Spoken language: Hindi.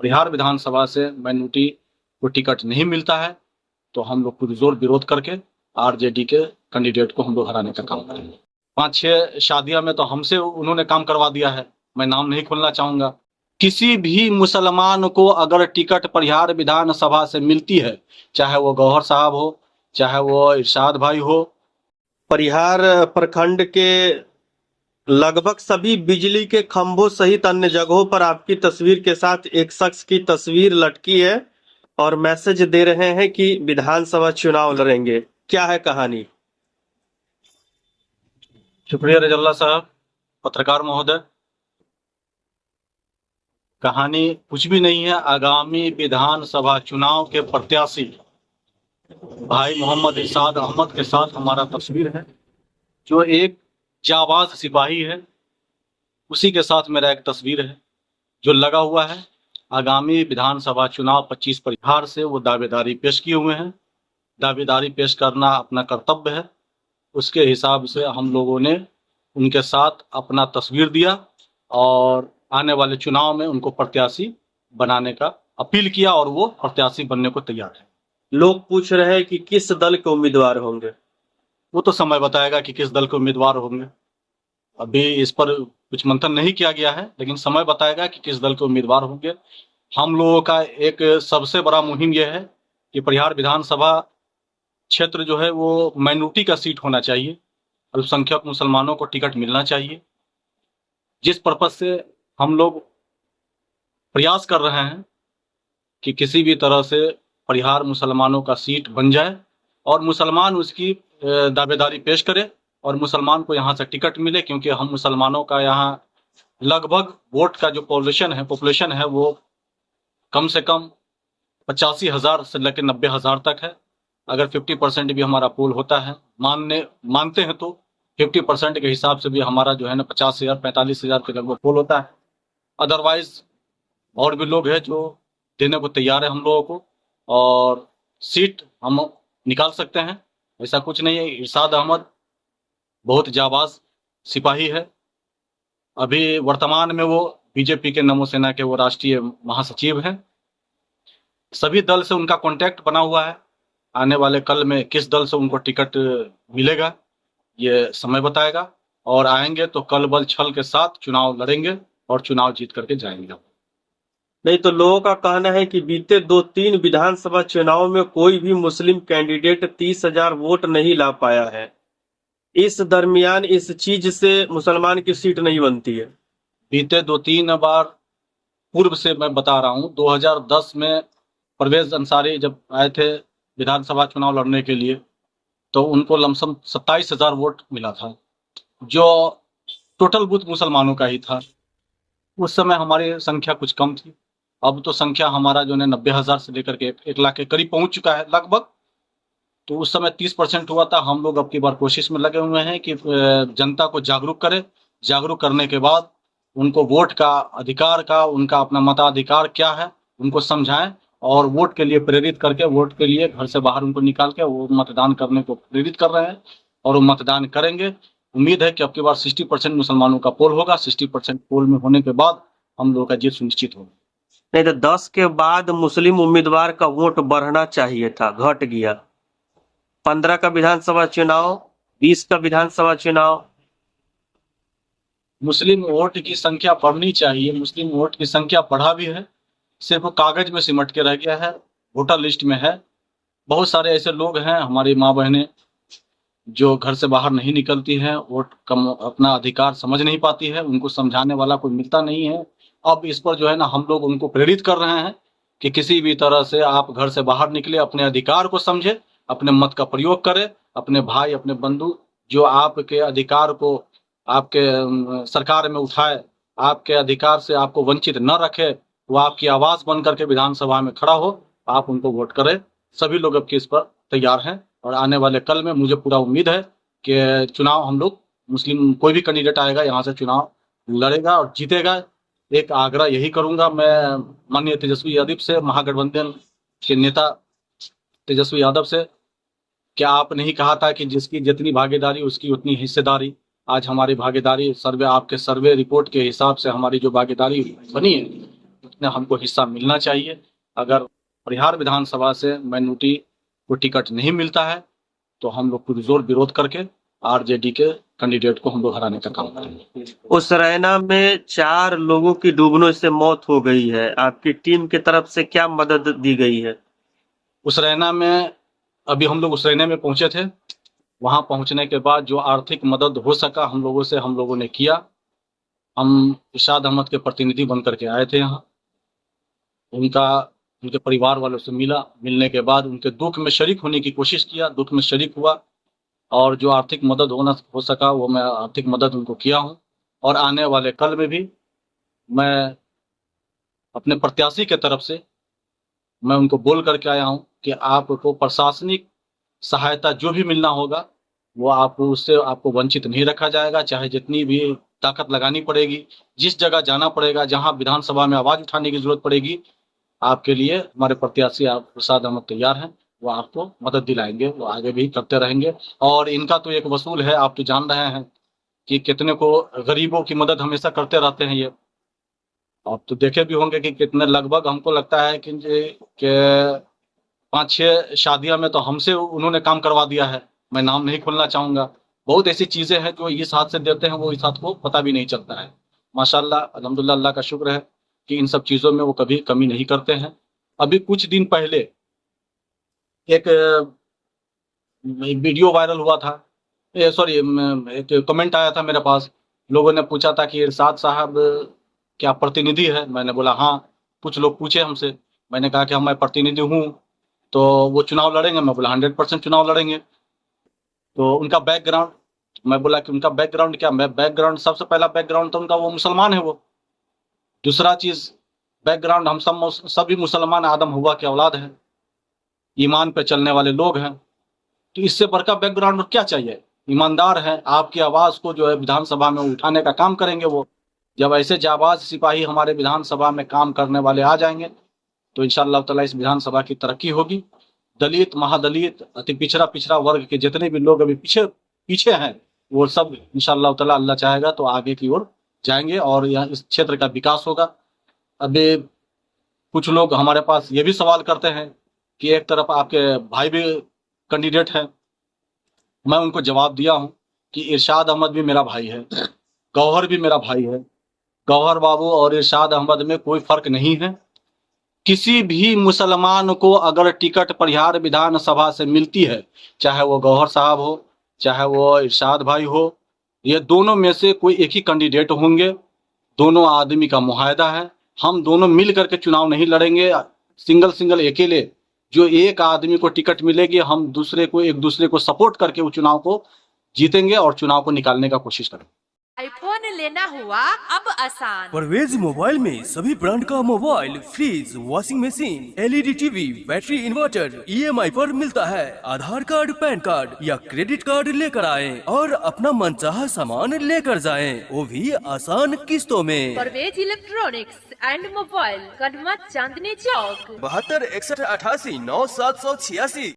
बिहार विधानसभा से माइनॉरिटी को टिकट नहीं मिलता है तो हम लोग पुरजोर विरोध करके आरजेडी के कैंडिडेट को हम लोग हराने का काम करेंगे। 5-6 शादियां में तो हमसे उन्होंने काम करवा दिया है, मैं नाम नहीं खोलना चाहूंगा। किसी भी मुसलमान को अगर टिकट परिहार विधानसभा से मिलती है, चाहे वो गौहर साहब हो, चाहे वो इरशाद भाई हो, परिहार प्रखंड के लगभग सभी बिजली के खंभों सहित अन्य जगहों पर आपकी तस्वीर के साथ एक शख्स की तस्वीर लटकी है और मैसेज दे रहे हैं कि विधानसभा चुनाव लड़ेंगे। क्या है कहानी? शुक्रिया रजल्ला साहब, पत्रकार महोदय। कहानी कुछ भी नहीं है। आगामी विधानसभा चुनाव के प्रत्याशी भाई मोहम्मद इरशाद अहमद के साथ हमारा तस्वीर है, जो एक जाबाज सिपाही है। उसी के साथ मेरा एक तस्वीर है जो लगा हुआ है। आगामी विधानसभा चुनाव 25 परिहार से वो दावेदारी पेश किए हुए हैं। दावेदारी पेश करना अपना कर्तव्य है, उसके हिसाब से हम लोगों ने उनके साथ अपना तस्वीर दिया और आने वाले चुनाव में उनको प्रत्याशी बनाने का अपील किया और वो प्रत्याशी बनने को तैयार है। लोग पूछ रहे हैं कि किस दल के उम्मीदवार होंगे। वो तो समय बताएगा कि किस दल के उम्मीदवार होंगे। अभी इस पर कुछ मंथन नहीं किया गया है, लेकिन समय बताएगा कि किस दल के उम्मीदवार होंगे। हम लोगों का एक सबसे बड़ा मुहिम यह है कि परिहार विधानसभा क्षेत्र जो है वो माइनॉरिटी का सीट होना चाहिए, अल्पसंख्यक मुसलमानों को टिकट मिलना चाहिए। जिस पर्पज से हम लोग प्रयास कर रहे हैं कि किसी भी तरह से परिहार मुसलमानों का सीट बन जाए और मुसलमान उसकी दावेदारी पेश करे और मुसलमान को यहाँ से टिकट मिले, क्योंकि हम मुसलमानों का यहाँ लगभग वोट का जो पॉपुलेशन है वो कम से कम 85,000 से लेकर 90,000 तक है। अगर 50% भी हमारा पोल होता है, मानते हैं तो 50% के हिसाब से भी हमारा जो है ना 50,000 45,000 के लगभग पोल होता है। अदरवाइज और भी लोग हैं जो देने को तैयार है हम लोगों को, और सीट हम निकाल सकते हैं, ऐसा कुछ नहीं है। इरशाद अहमद बहुत जाबाज सिपाही है। अभी वर्तमान में वो बीजेपी के नमो सेना के वो राष्ट्रीय महासचिव हैं। सभी दल से उनका कांटेक्ट बना हुआ है। आने वाले कल में किस दल से उनको टिकट मिलेगा ये समय बताएगा, और आएंगे तो कल बल छल के साथ चुनाव लड़ेंगे और चुनाव जीत करके जाएंगे। नहीं तो लोगों का कहना है कि बीते 2-3 विधानसभा चुनाव में कोई भी मुस्लिम कैंडिडेट 30,000 वोट नहीं ला पाया है। इस दरमियान इस चीज से मुसलमान की सीट नहीं बनती है। बीते 2-3 बार पूर्व से मैं बता रहा हूँ, 2010 में परवेज अंसारी जब आए थे विधानसभा चुनाव लड़ने के लिए तो उनको लमसम 27,000 वोट मिला था, जो टोटल बूथ मुसलमानों का ही था। उस समय हमारी संख्या कुछ कम थी। अब तो संख्या हमारा जो है 90,000 से लेकर के 1 लाख के करीब पहुंच चुका है लगभग। तो उस समय 30% हुआ था। हम लोग अब की बार कोशिश में लगे हुए हैं कि जनता को जागरूक करें। जागरूक करने के बाद उनको वोट का अधिकार का, उनका अपना मताधिकार क्या है उनको समझाएं और वोट के लिए प्रेरित करके, वोट के लिए घर से बाहर उनको निकाल के वो मतदान करने को प्रेरित कर रहे हैं और वो मतदान करेंगे। उम्मीद है कि अब की बार 60% मुसलमानों का पोल होगा। 60% पोल में होने के बाद हम लोगों का जीत सुनिश्चित होगा। नहीं तो 10 के बाद मुस्लिम उम्मीदवार का वोट बढ़ना चाहिए था, घट गया। 15 का विधानसभा चुनाव, 20 का विधानसभा चुनाव। मुस्लिम वोट की संख्या बढ़नी चाहिए। मुस्लिम वोट की संख्या बढ़ा भी है, सिर्फ कागज में सिमट के रह गया है, वोटर लिस्ट में है। बहुत सारे ऐसे लोग हैं, हमारी माँ बहनें जो घर से बाहर नहीं निकलती हैं, वोट कम अपना अधिकार समझ नहीं पाती है, उनको समझाने वाला कोई मिलता नहीं है। अब इस पर जो है ना हम लोग उनको प्रेरित कर रहे हैं कि किसी भी तरह से आप घर से बाहर निकले, अपने अधिकार को समझे, अपने मत का प्रयोग करें, अपने भाई अपने बंधु जो आपके अधिकार को आपके सरकार में उठाए, आपके अधिकार से आपको वंचित न रखे, वो आपकी आवाज बन करके विधानसभा में खड़ा हो, आप उनको वोट करें। सभी लोग अब की इस पर तैयार हैं और आने वाले कल में मुझे पूरा उम्मीद है कि चुनाव हम लोग, मुस्लिम कोई भी कैंडिडेट आएगा यहाँ से चुनाव लड़ेगा और जीतेगा। एक आग्रह यही करूंगा मैं माननीय तेजस्वी यादव से, महागठबंधन के नेता तेजस्वी यादव से, क्या आप नहीं कहा था कि जिसकी जितनी भागीदारी उसकी उतनी हिस्सेदारी? आज हमारी भागीदारी सर्वे, आपके सर्वे रिपोर्ट के हिसाब से हमारी जो भागीदारी बनी है में हमको हिस्सा मिलना चाहिए। अगर परिहार विधानसभा से माइनॉरिटी को टिकट नहीं मिलता है तो हम लोग पुरजोर विरोध करके आरजेडी के कैंडिडेट को हम लोग हराने का काम करेंगे। उस रैना में 4 लोगों की डूबने से मौत हो गई है, आपकी टीम की तरफ से क्या मदद दी गई है? उस रैना में अभी हम लोग उस रैना में पहुंचे थे। वहां पहुंचने के बाद जो आर्थिक मदद हो सका हम लोगों ने किया। हम इरशाद अहमद के प्रतिनिधि बन करके आए थे यहाँ। उनके परिवार वालों से मिलने के बाद उनके दुख में शरीक होने की कोशिश किया, दुख में शरीक हुआ और जो आर्थिक मदद हो सका वो मैं आर्थिक मदद उनको किया हूँ। और आने वाले कल में भी मैं अपने प्रत्याशी के तरफ से मैं उनको बोल करके आया हूँ कि आपको प्रशासनिक सहायता जो भी मिलना होगा वो उससे आपको वंचित नहीं रखा जाएगा। चाहे जितनी भी ताकत लगानी पड़ेगी, जिस जगह जाना पड़ेगा, जहां विधानसभा में आवाज उठाने की जरूरत पड़ेगी, आपके लिए हमारे प्रत्याशी इरशाद अहमद तैयार हैं। वो आपको मदद दिलाएंगे, वो आगे भी करते रहेंगे। और इनका तो एक वसूल है, आप तो जान रहे हैं कि कितने को गरीबों की मदद हमेशा करते रहते हैं। ये आप तो देखे भी होंगे कि कितने, लगभग हमको लगता है कि 5-6 शादियां में तो हमसे उन्होंने काम करवा दिया है। मैं नाम नहीं खोलना चाहूंगा। बहुत ऐसी चीजें हैं जो इस हाथ से देते हैं वो इस हाथ को पता भी नहीं चलता है। माशाल्लाह, अल्हम्दुलिल्लाह, अल्लाह का शुक्र है कि इन सब चीजों में वो कभी कमी नहीं करते हैं। अभी कुछ दिन पहले एक वीडियो वायरल हुआ था, एक कमेंट आया था मेरे पास। लोगों ने पूछा था कि इरशाद साहब क्या प्रतिनिधि है? मैंने बोला हाँ। कुछ लोग पूछे हमसे, मैंने कहा कि हम मैं प्रतिनिधि हूँ, तो वो चुनाव लड़ेंगे? मैं बोला 100% चुनाव लड़ेंगे। तो उनका बैकग्राउंड, मैं बोला कि उनका बैकग्राउंड क्या? मैं बैकग्राउंड, सबसे पहला बैकग्राउंड तो उनका वो मुसलमान है। वो दूसरा चीज बैकग्राउंड, हम सभी मुसलमान आदम हुआ के औलाद हैं, ईमान पे चलने वाले लोग हैं। तो इससे बढ़कर बैकग्राउंड क्या चाहिए? ईमानदार है, आपकी आवाज को जो है विधानसभा में उठाने का काम करेंगे। वो जब ऐसे जाबाज सिपाही हमारे विधानसभा में काम करने वाले आ जाएंगे तो इंशाअल्लाह ताला इस विधानसभा की तरक्की होगी। दलित, महादलित, अति पिछड़ा वर्ग के जितने भी लोग अभी पीछे हैं वो सब इंशाअल्लाह ताला, अल्लाह चाहेगा तो आगे की ओर जाएंगे और यहाँ इस क्षेत्र का विकास होगा। अभी कुछ लोग हमारे पास ये भी सवाल करते हैं कि एक तरफ आपके भाई भी कैंडिडेट हैं। मैं उनको जवाब दिया हूं कि इरशाद अहमद भी मेरा भाई है, गौहर भी मेरा भाई है। गौहर बाबू और इरशाद अहमद में कोई फर्क नहीं है। किसी भी मुसलमान को अगर टिकट परिहार विधानसभा से मिलती है, चाहे वो गौहर साहब हो, चाहे वो इरशाद भाई हो, ये दोनों में से कोई एक ही कैंडिडेट होंगे। दोनों आदमी का मुआहदा है। हम दोनों मिल करके चुनाव नहीं लड़ेंगे। सिंगल अकेले जो एक आदमी को टिकट मिलेगी, हम एक दूसरे को सपोर्ट करके उस चुनाव को जीतेंगे और चुनाव को निकालने का कोशिश करेंगे। आईफोन लेना हुआ अब आसान। परवेज मोबाइल में सभी ब्रांड का mobile, fridge, washing machine, LED TV, battery, inverter EMI पर मिलता है। आधार कार्ड, पैन कार्ड या क्रेडिट कार्ड लेकर आएं और अपना मनचाहा सामान लेकर जाएं, वो भी आसान किस्तों में। Parvez electronics and mobile, Kadma, Chandni Chowk. 72 61 88 9 786।